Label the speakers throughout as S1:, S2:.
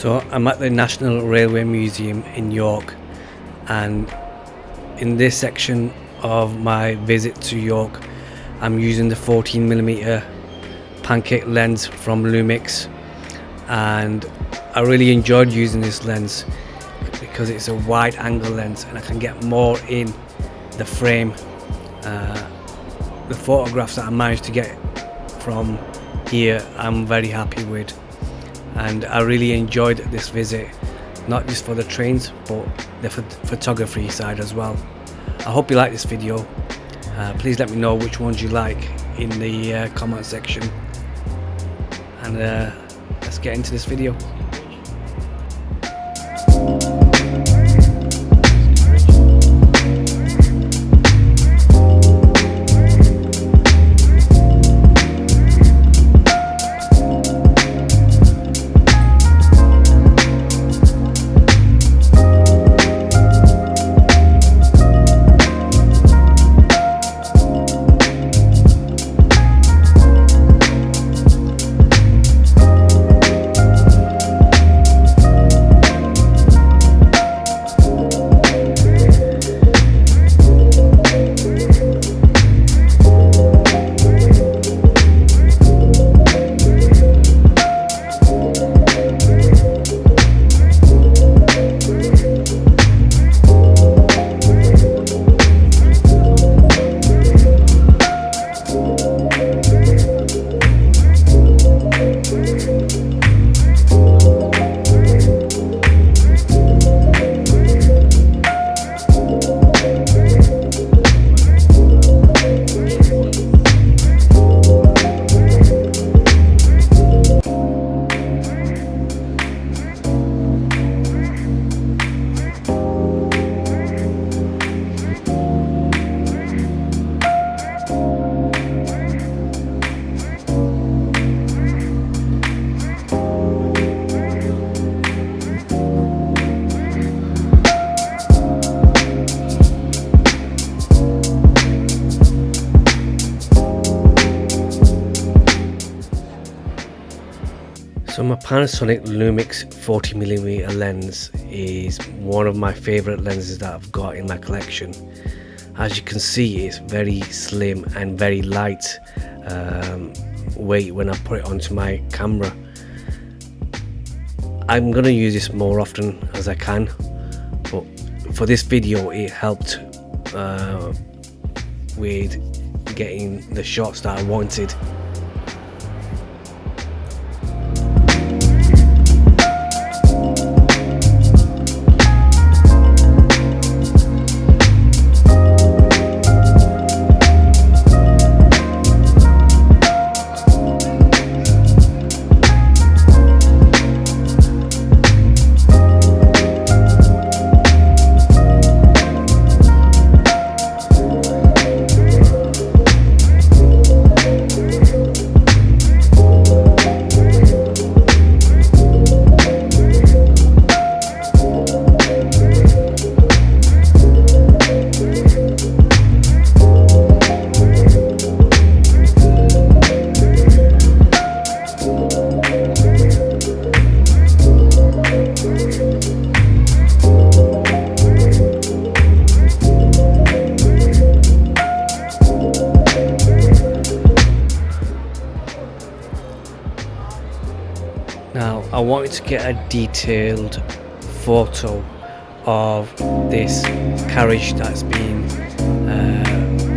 S1: So I'm at the National Railway Museum in York, and in this section of my visit to York I'm using the 14mm Pancake lens from Lumix, and I really enjoyed using this lens because it's a wide angle lens and I can get more in the frame. The photographs that I managed to get from here I'm very happy with, and I really enjoyed this visit, not just for the trains but the photography side as well. I hope you like this video. Please let me know which ones you like in the comment section, and let's get into this video. So my Panasonic Lumix 14mm lens is one of my favorite lenses that I've got in my collection. As you can see, it's very slim and very light weight when I put it onto my camera. I'm gonna use this more often as I can, but for this video it helped with getting the shots that I wanted. Now I wanted to get a detailed photo of this carriage that's been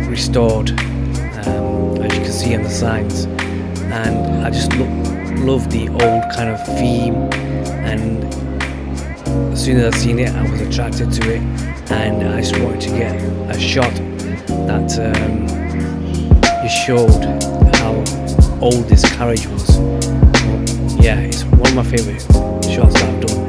S1: restored, as you can see on the signs, and I just love the old kind of theme, and as soon as I seen it I was attracted to it, and I just wanted to get a shot that just showed how old this carriage was. Yeah, it's one of my favourite shots that I've done.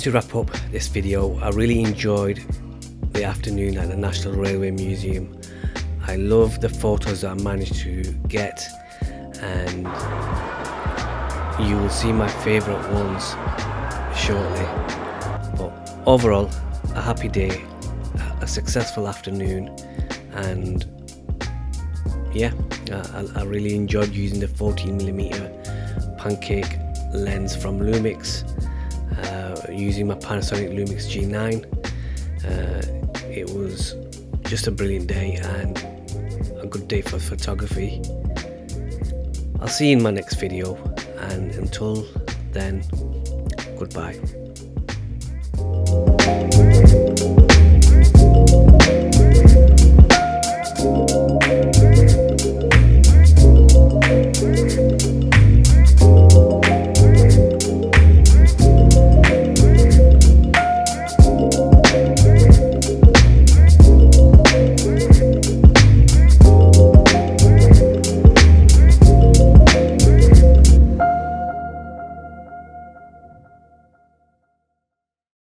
S1: To wrap up this video, I really enjoyed the afternoon at the National Railway Museum. I love the photos that I managed to get, and you will see my favourite ones shortly. But overall, a happy day, a successful afternoon, and yeah, I really enjoyed using the 14mm Pancake lens from Lumix, using my Panasonic Lumix G9. It was just a brilliant day and a good day for photography. I'll see you in my next video, and until then, goodbye.